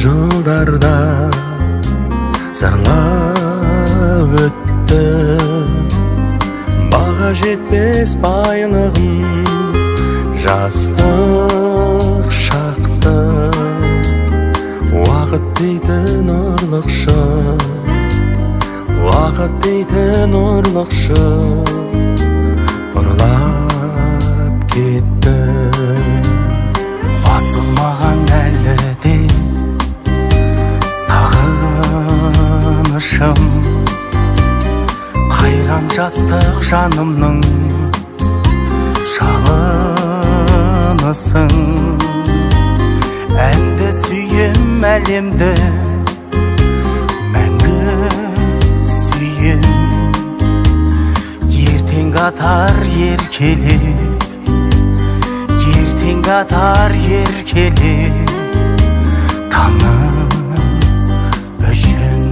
жылдарда зарлап өтті, баға жетпес байлығым жастық шақты. Уақыт дейтін ұрлықшы, уақыт дейтін ұрлықшы ұрлап кетті. Басылмаған әлі де сағынышым, қайран жастық жанымның жалынысың. Әнді сүйем, әлемді мәңгі сүйем. Ертең атар еркелеп, ертең атар еркелеп, таңым үшін.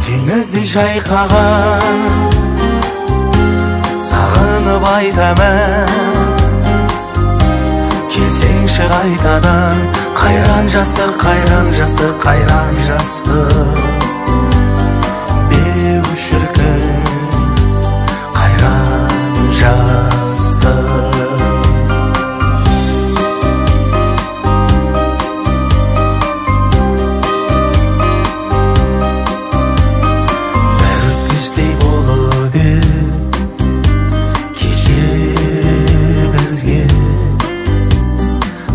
Теңіздей жайқаған сағынып айтамын, келсеңші қайтадан. Қайран жастық, қайран жастық, қайран жастық, беу шіркін қайран жастық. Бәрі өтпестей болып ед кеше бізге,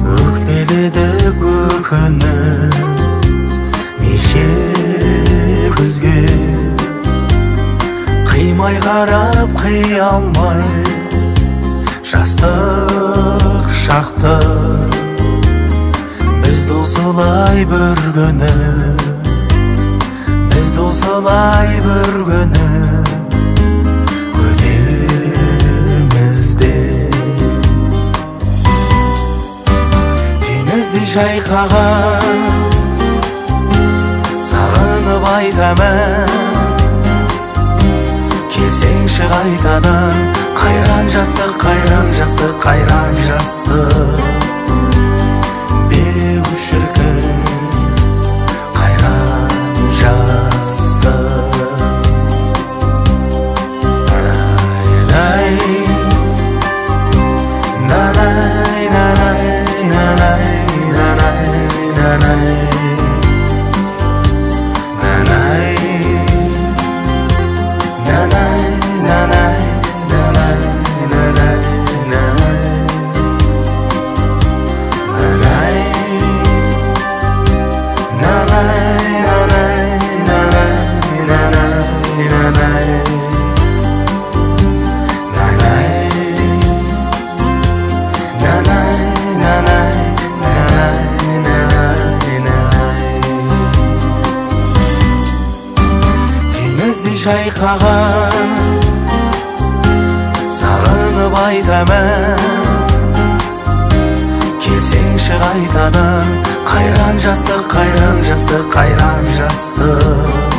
өкпеледі көркіні неше күзге. Қимай қарап қия алмай жастық шақты, біз досылай бір күні, біз досылай бір күні өтемізде. Теңіздей жайқаған сағынып айтамын, келсеңші қайтадан. Қайран жастық, қайран жастық, қайран жастық, беу шіркін қайран жастық. Жайқаған сағынып айтамын, келсеңші қайтадан. Қайран жастық, қайран жастық, қайран жастық,